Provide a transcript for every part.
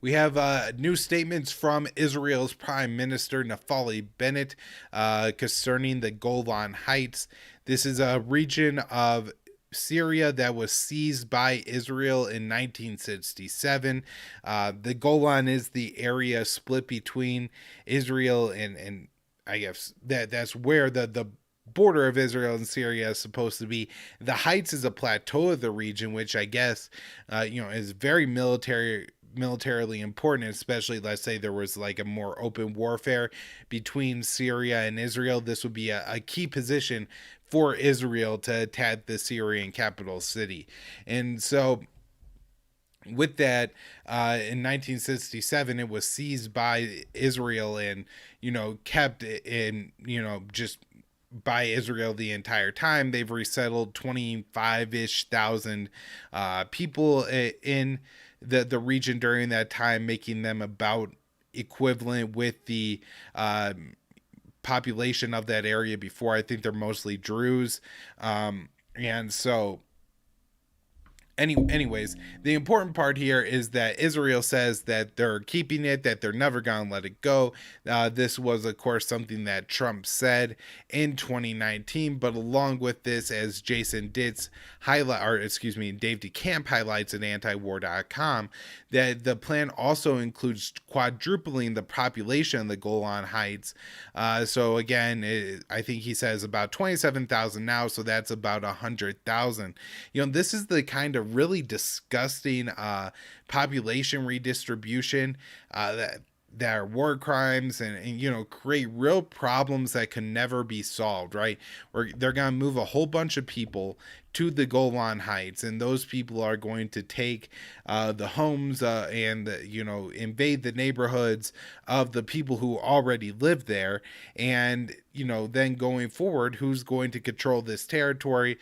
We have new statements from Israel's Prime Minister Naftali Bennett concerning the Golan Heights. This is a region of Syria that was seized by Israel in 1967. The Golan is the area split between Israel and I guess that's where the border of Israel and Syria is supposed to be. The Heights is a plateau of the region, which I guess is very militarily important, especially let's say there was like a more open warfare between Syria and Israel. This would be a key position for Israel to attack the Syrian capital city. And so with that, in 1967, it was seized by Israel and, kept in, just by Israel the entire time. They've resettled 25-ish thousand people in the region during that time, making them about equivalent with the population of that area before. I think they're mostly Druze. And so anyways, the important part here is that Israel says that they're keeping it, that they're never going to let it go. This was, of course, something that Trump said in 2019. But along with this, as Jason Ditz Dave DeCamp highlights at antiwar.com, that the plan also includes quadrupling the population of the Golan Heights. So again, I think he says about 27,000 now, so that's about 100,000. This is the kind of really disgusting population redistribution that are war crimes and create real problems that can never be solved, right? Or they're going to move a whole bunch of people to the Golan Heights, and those people are going to take the homes and invade the neighborhoods of the people who already live there. And then going forward, who's going to control this territory?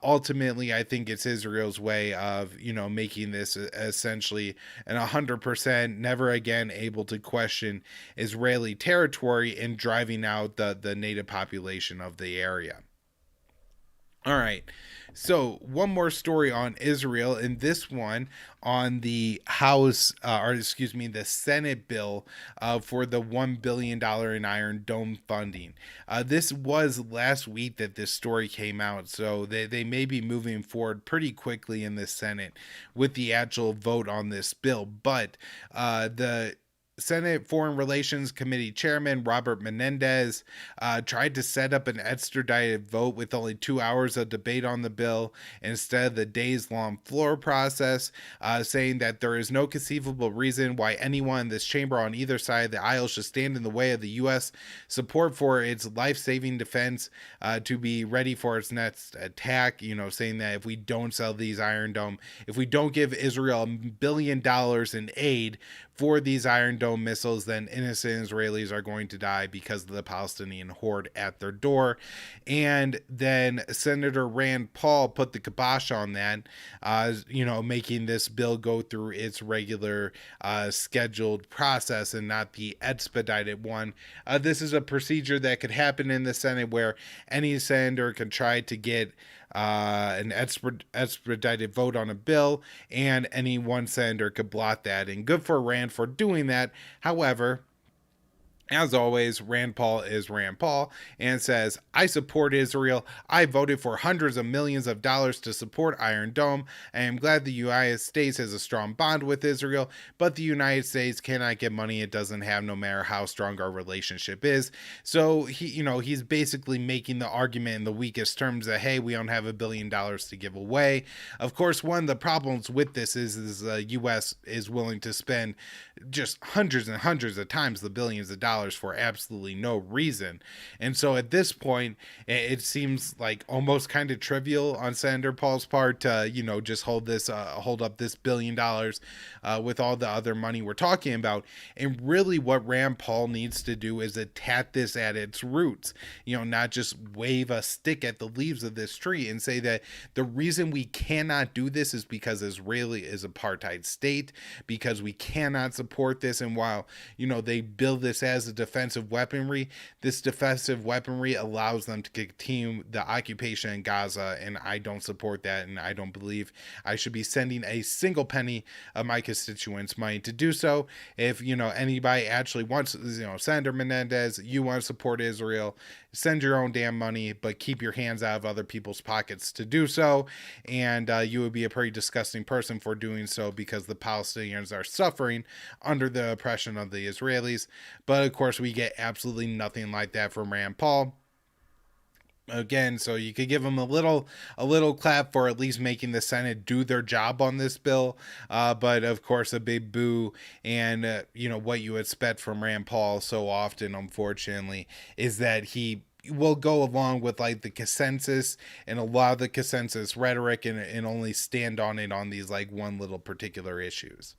Ultimately, I think it's Israel's way of making this essentially an 100% never again able to question Israeli territory and driving out the native population of the area. All right. So, one more story on Israel, and this one on the the Senate bill for the $1 billion in Iron Dome funding. This was last week that this story came out, so they may be moving forward pretty quickly in the Senate with the actual vote on this bill. But the Senate Foreign Relations Committee Chairman Robert Menendez tried to set up an extradited vote with only 2 hours of debate on the bill instead of the days-long floor process, saying that there is no conceivable reason why anyone in this chamber on either side of the aisle should stand in the way of the U.S. support for its life-saving defense to be ready for its next attack. Saying that if we don't sell these Iron Dome, if we don't give Israel $1 billion in aid for these Iron Dome missiles, then innocent Israelis are going to die because of the Palestinian horde at their door. And then Senator Rand Paul put the kibosh on that, making this bill go through its regular scheduled process and not the expedited one. This is a procedure that could happen in the Senate where any senator can try to get an expedited vote on a bill, and any one senator could block that. And good for Rand for doing that. However, as always, Rand Paul is Rand Paul and says, I support Israel. I voted for hundreds of millions of dollars to support Iron Dome. I am glad the United States has a strong bond with Israel, but the United States cannot get money it doesn't have, no matter how strong our relationship is. So he's basically making the argument in the weakest terms that, hey, we don't have $1 billion to give away. Of course, one of the problems with this is the U.S. is willing to spend just hundreds and hundreds of times the billions of dollars for absolutely no reason. And so at this point, it seems like almost kind of trivial on Senator Paul's part to, just hold up this $1 billion with all the other money we're talking about. And really what Rand Paul needs to do is attack this at its roots, not just wave a stick at the leaves of this tree and say that the reason we cannot do this is because Israel is apartheid state, because we cannot support this. And while, they bill this as as a defensive weaponry. This defensive weaponry allows them to continue the occupation in Gaza, and I don't support that, and I don't believe I should be sending a single penny of my constituents' money to do so. If anybody actually wants, Senator Menendez, you want to support Israel, send your own damn money, but keep your hands out of other people's pockets to do so. And you would be a pretty disgusting person for doing so, because the Palestinians are suffering under the oppression of the Israelis. But of course, we get absolutely nothing like that from Rand Paul. Again, so you could give them a little clap for at least making the Senate do their job on this bill, but of course a big boo. And what you expect from Rand Paul so often, unfortunately, is that he will go along with like the consensus and a lot of the consensus rhetoric, and only stand on it on these like one little particular issues.